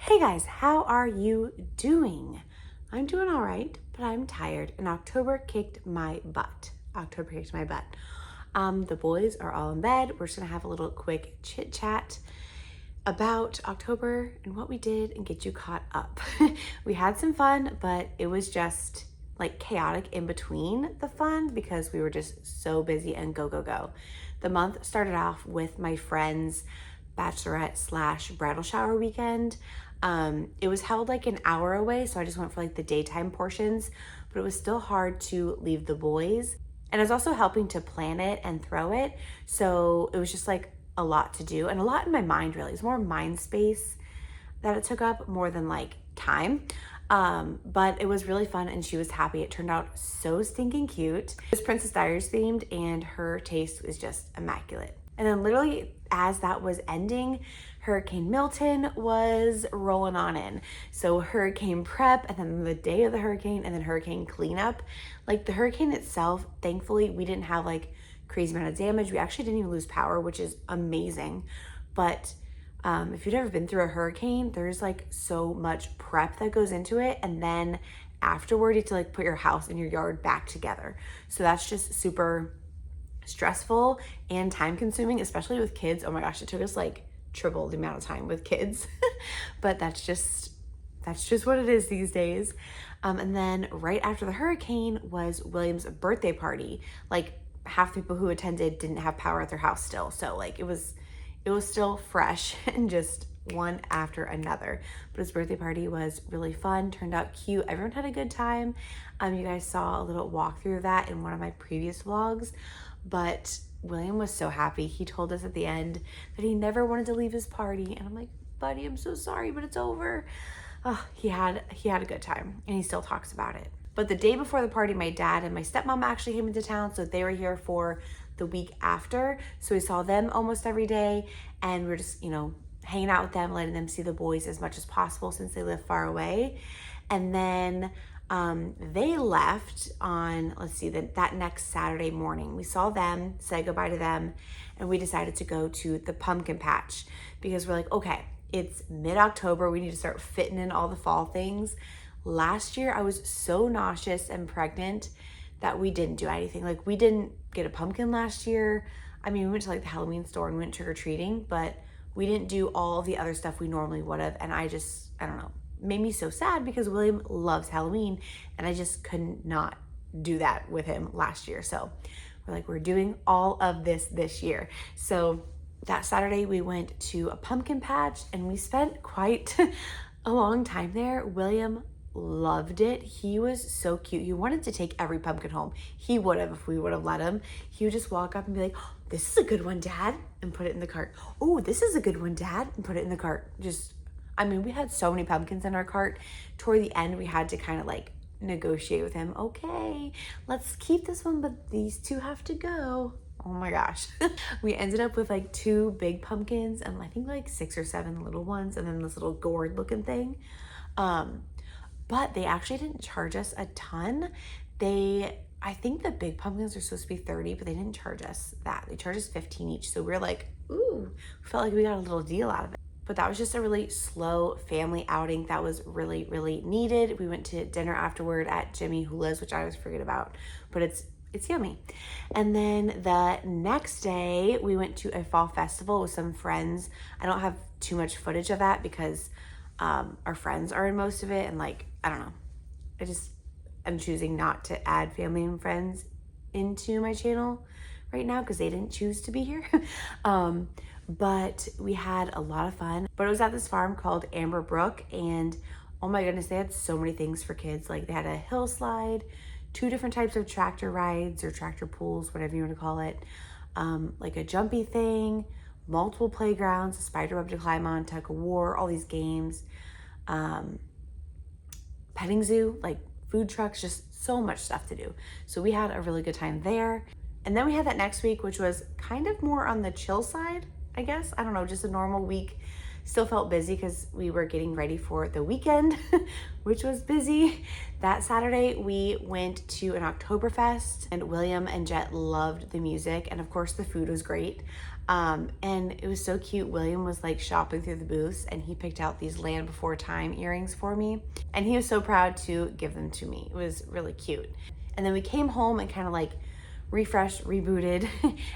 Hey guys, how are you doing? I'm doing all right, but I'm tired and October kicked my butt. The boys are all in bed. We're just gonna have a little quick chit chat about October and what we did and get you caught up. We had some fun, but it was just like chaotic in between the fun because we were just so busy and go, go, go. The month started off with my friend's bachelorette slash bridal shower weekend. It was held like an hour away, so I just went for like the daytime portions, but it was still hard to leave the boys. And I was also helping to plan it and throw it. So it was just like a lot to do and a lot in my mind, really. It's more mind space that it took up more than like time. But it was really fun and she was happy. It turned out so stinking cute. It was Princess Diaries themed and her taste was just immaculate. And then literally as that was ending, Hurricane Milton was rolling on in. So hurricane prep and then the day of the hurricane and then hurricane cleanup. Like the hurricane itself, thankfully we didn't have like crazy amount of damage. We actually didn't even lose power, which is amazing. But if you've ever been through a hurricane, there's like so much prep that goes into it. And then afterward, you have to like put your house and your yard back together. So that's just super stressful and time consuming, especially with kids. Oh my gosh, it took us like triple the amount of time with kids. But that's just what it is these days. And then right after the hurricane was William's birthday party. Like half the people who attended didn't have power at their house still. So like it was still fresh and just one after another. But his birthday party was really fun, turned out cute. Everyone had a good time. You guys saw a little walkthrough of that in one of my previous vlogs, but William was so happy. He told us at the end that he never wanted to leave his party. And I'm like, buddy, I'm so sorry, but it's over. Oh, he had a good time and he still talks about it. But the day before the party, my dad and my stepmom actually came into town. So they were here for the week after. So we saw them almost every day and we were just, hanging out with them, letting them see the boys as much as possible since they live far away. And then they left on, that next Saturday morning. We saw them, said goodbye to them, and we decided to go to the pumpkin patch because we're like, okay, it's mid-October. We need to start fitting in all the fall things. Last year, I was so nauseous and pregnant that we didn't do anything. Like we didn't get a pumpkin last year. I mean, we went to like the Halloween store and we went trick-or-treating, but we didn't do all the other stuff we normally would have. And I don't know, made me so sad because William loves Halloween and I just could not do that with him last year. So we're like, we're doing all of this year. So that Saturday we went to a pumpkin patch and we spent quite a long time there. William loved it. He was so cute. He wanted to take every pumpkin home. He would have if we would have let him. He would just walk up and be like, oh, this is a good one, Dad, and put it in the cart. Oh, this is a good one, Dad, and put it in the cart. We had so many pumpkins in our cart. Toward the end, we had to kind of like negotiate with him. Okay, let's keep this one, but these two have to go. Oh my gosh. We ended up with like 2 big pumpkins and I think like 6 or 7 little ones and then this little gourd looking thing. But they actually didn't charge us a ton. I think the big pumpkins are supposed to be 30, but they didn't charge us that. They charged us 15 each. So we're like, ooh, felt like we got a little deal out of it. But that was just a really slow family outing that was really, really needed. We went to dinner afterward at Jimmy Hula's, which I always forget about, but it's yummy. And then the next day we went to a fall festival with some friends. I don't have too much footage of that because our friends are in most of it. And like, I don't know, I'm choosing not to add family and friends into my channel right now because they didn't choose to be here. But we had a lot of fun. But it was at this farm called Amber Brook and oh my goodness, they had so many things for kids. Like they had a hill slide, 2 different types of tractor rides or tractor pools, whatever you want to call it. Like a jumpy thing, multiple playgrounds, a spider web to climb on, tug of war, all these games. Petting zoo, like food trucks, just so much stuff to do. So we had a really good time there. And then we had that next week, which was kind of more on the chill side, I guess. I don't know, just a normal week. Still felt busy because we were getting ready for the weekend, which was busy. That Saturday, we went to an Oktoberfest and William and Jet loved the music. And of course the food was great. And it was so cute. William was like shopping through the booths and he picked out these Land Before Time earrings for me. And he was so proud to give them to me. It was really cute. And then we came home and kind of like refreshed, rebooted.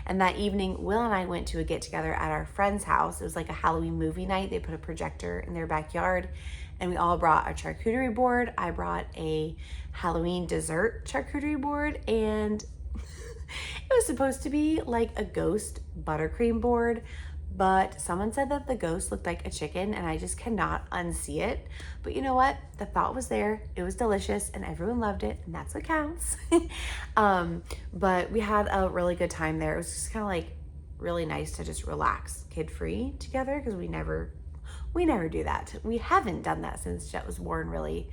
And that evening, Will and I went to a get together at our friend's house. It was like a Halloween movie night. They put a projector in their backyard and we all brought a charcuterie board. I brought a Halloween dessert charcuterie board, and it was supposed to be like a ghost buttercream board, but someone said that the ghost looked like a chicken and I just cannot unsee it. But you know what? The thought was there. It was delicious and everyone loved it, and that's what counts. But we had a really good time there. It was just kind of like really nice to just relax, kid-free together, because we never do that. We haven't done that since Jet was born, really.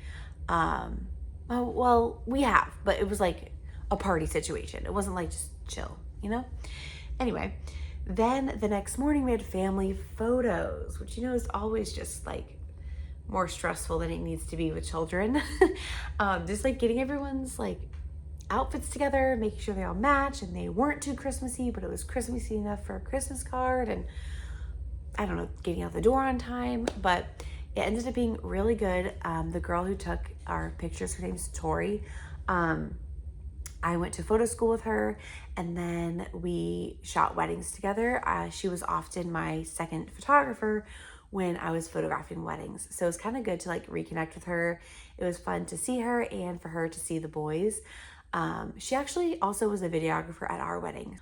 Well, we have, but it was like a party situation. It wasn't like just chill, you know? Anyway, then the next morning we had family photos, which, you know, is always just like more stressful than it needs to be with children. Just like getting everyone's like outfits together, making sure they all match, and they weren't too Christmassy, but it was Christmassy enough for a Christmas card, and I don't know, getting out the door on time. But it ended up being really good. The girl who took our pictures, her name's Tori. I went to photo school with her, and then we shot weddings together. She was often my second photographer when I was photographing weddings. So it was kind of good to like reconnect with her. It was fun to see her and for her to see the boys. She actually also was a videographer at our wedding.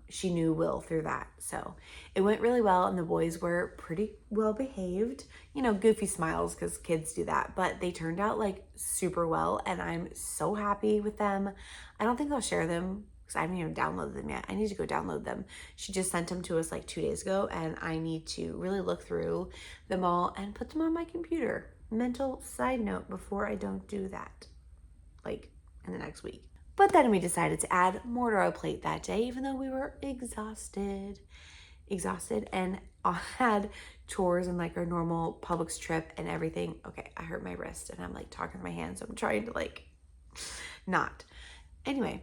She knew Will through that. So it went really well, and the boys were pretty well behaved, you know, goofy smiles because kids do that, but they turned out like super well, and I'm so happy with them. I don't think I'll share them because I haven't even downloaded them yet. I need to go download them. She just sent them to us like 2 days ago, and I need to really look through them all and put them on my computer. Mental side note before I don't do that, like in the next week. But then we decided to add more to our plate that day, even though we were exhausted, and had chores and like our normal Publix trip and everything. Okay, I hurt my wrist and I'm like talking with my hands, so I'm trying to like not. Anyway,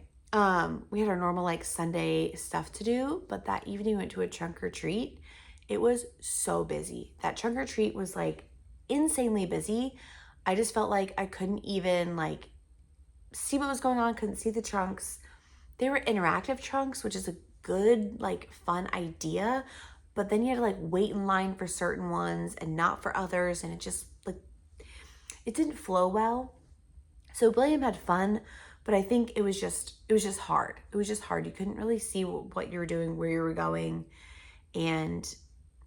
we had our normal like Sunday stuff to do, but that evening we went to a trunk or treat. It was so busy. That trunk or treat was like insanely busy. I just felt like I couldn't even like see what was going on, couldn't see the trunks. They were interactive trunks, which is a good, like, fun idea, but then you had to like wait in line for certain ones and not for others, and it just like, it didn't flow well. So William had fun, but I think it was just hard. It was just hard. You couldn't really see what you were doing, where you were going, and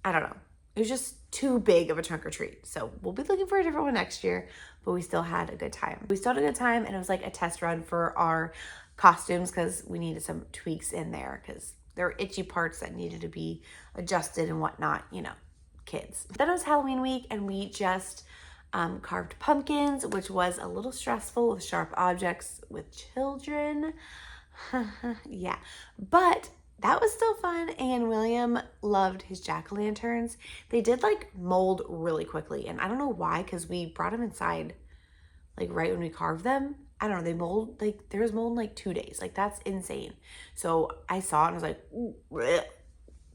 I don't know. It was just too big of a trunk or treat. So we'll be looking for a different one next year, but we still had a good time. And it was like a test run for our costumes because we needed some tweaks in there because there were itchy parts that needed to be adjusted and whatnot, you know, kids. Then it was Halloween week, and we just carved pumpkins, which was a little stressful with sharp objects with children. Yeah, but that was still fun, and William loved his jack-o'-lanterns. They did like mold really quickly, and I don't know why, because we brought them inside like right when we carved them. I don't know, they mold, like there was mold in like 2 days. Like that's insane. So I saw it and I was like, ooh, bleh,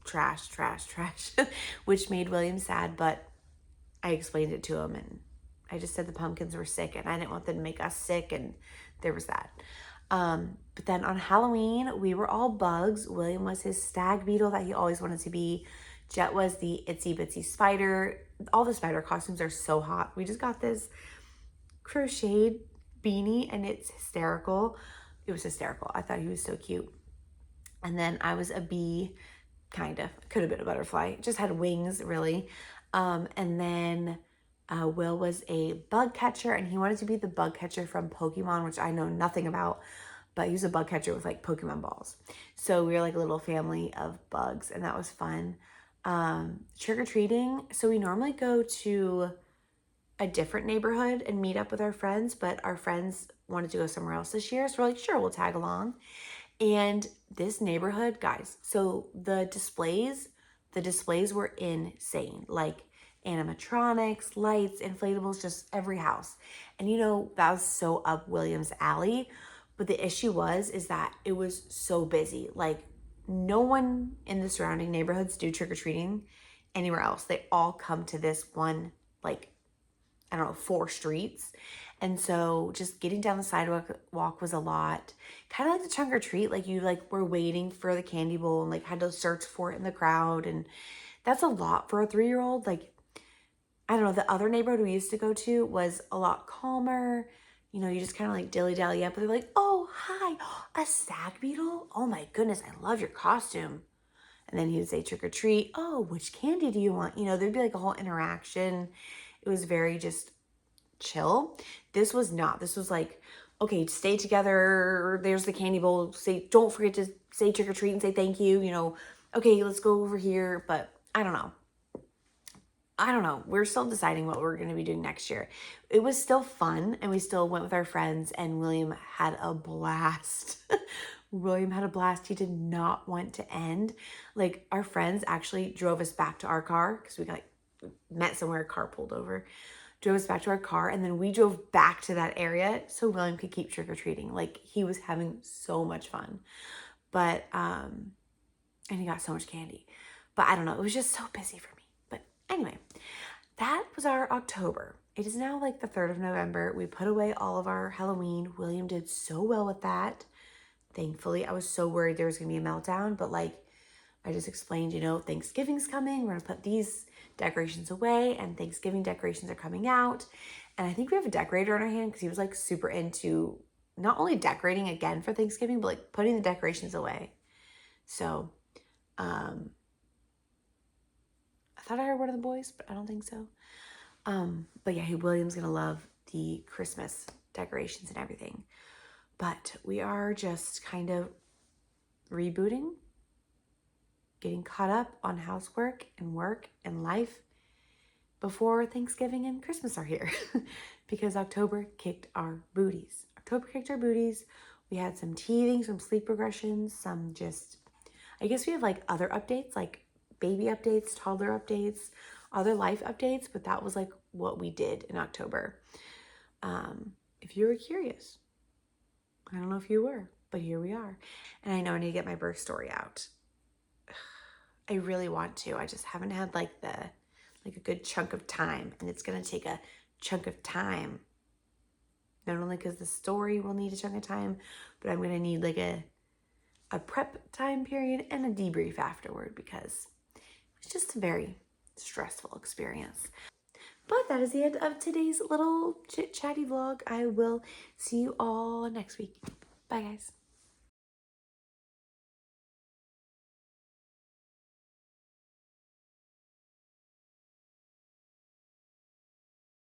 trash, which made William sad, but I explained it to him, and I just said the pumpkins were sick and I didn't want them to make us sick, and there was that. But then on Halloween, we were all bugs. William was his stag beetle that he always wanted to be. Jet was the itsy bitsy spider. All the spider costumes are so hot. We just got this crocheted beanie and it's hysterical. It was hysterical. I thought he was so cute. And then I was a bee, kind of. Could have been a butterfly. Just had wings, really. And then Will was a bug catcher, and he wanted to be the bug catcher from Pokemon, which I know nothing about, but he was a bug catcher with like Pokemon balls. So we were like a little family of bugs, and that was fun. Trick-or-treating. So we normally go to a different neighborhood and meet up with our friends, but our friends wanted to go somewhere else this year. So we're like, sure, we'll tag along. And this neighborhood, guys, so the displays were insane. Like animatronics, lights, inflatables, just every house. And you know, that was so up William's alley. But the issue is that it was so busy. Like no one in the surrounding neighborhoods do trick-or-treating anywhere else. They all come to this one, like, I don't know, 4 streets. And so just getting down the sidewalk was a lot. Kind of like the trunk or treat, like you like were waiting for the candy bowl and like had to search for it in the crowd. And that's a lot for a 3-year-old. Like, I don't know, the other neighborhood we used to go to was a lot calmer. You know, you just kind of like dilly-dally up and they're like, oh, hi, a stag beetle? Oh my goodness, I love your costume. And then he would say trick or treat. Oh, which candy do you want? You know, there'd be like a whole interaction. It was very just chill. This was not. This was like, okay, stay together. There's the candy bowl. Say, don't forget to say trick or treat and say thank you. You know, okay, let's go over here. But I don't know. We're still deciding what we're going to be doing next year. It was still fun, and we still went with our friends, and William had a blast. William had a blast. He did not want to end. Like, our friends actually drove us back to our car because we got met somewhere, a car pulled over, drove us back to our car, and then we drove back to that area so William could keep trick-or-treating. Like, he was having so much fun. But, and he got so much candy. But I don't know, it was just so busy for me. But anyway, that was our October. It is now like the 3rd of November. We put away all of our Halloween. William did so well with that. Thankfully, I was so worried there was going to be a meltdown, but like I just explained, you know, Thanksgiving's coming. We're going to put these decorations away, and Thanksgiving decorations are coming out. And I think we have a decorator on our hand because he was like super into not only decorating again for Thanksgiving, but like putting the decorations away. So, I thought I heard one of the boys, but I don't think so. But yeah, William's going to love the Christmas decorations and everything. But we are just kind of rebooting, getting caught up on housework and work and life before Thanksgiving and Christmas are here. Because October kicked our booties. We had some teething, some sleep regressions, some just, I guess we have like other updates, like baby updates, toddler updates, other life updates, but that was like what we did in October. If you were curious, I don't know if you were, but here we are. And I know I need to get my birth story out. I really want to. I just haven't had like a good chunk of time, and it's going to take a chunk of time. Not only because the story will need a chunk of time, but I'm going to need like a prep time period and a debrief afterward because it's just a very stressful experience. But that is the end of today's little chit-chatty vlog. I will see you all next week. Bye, guys.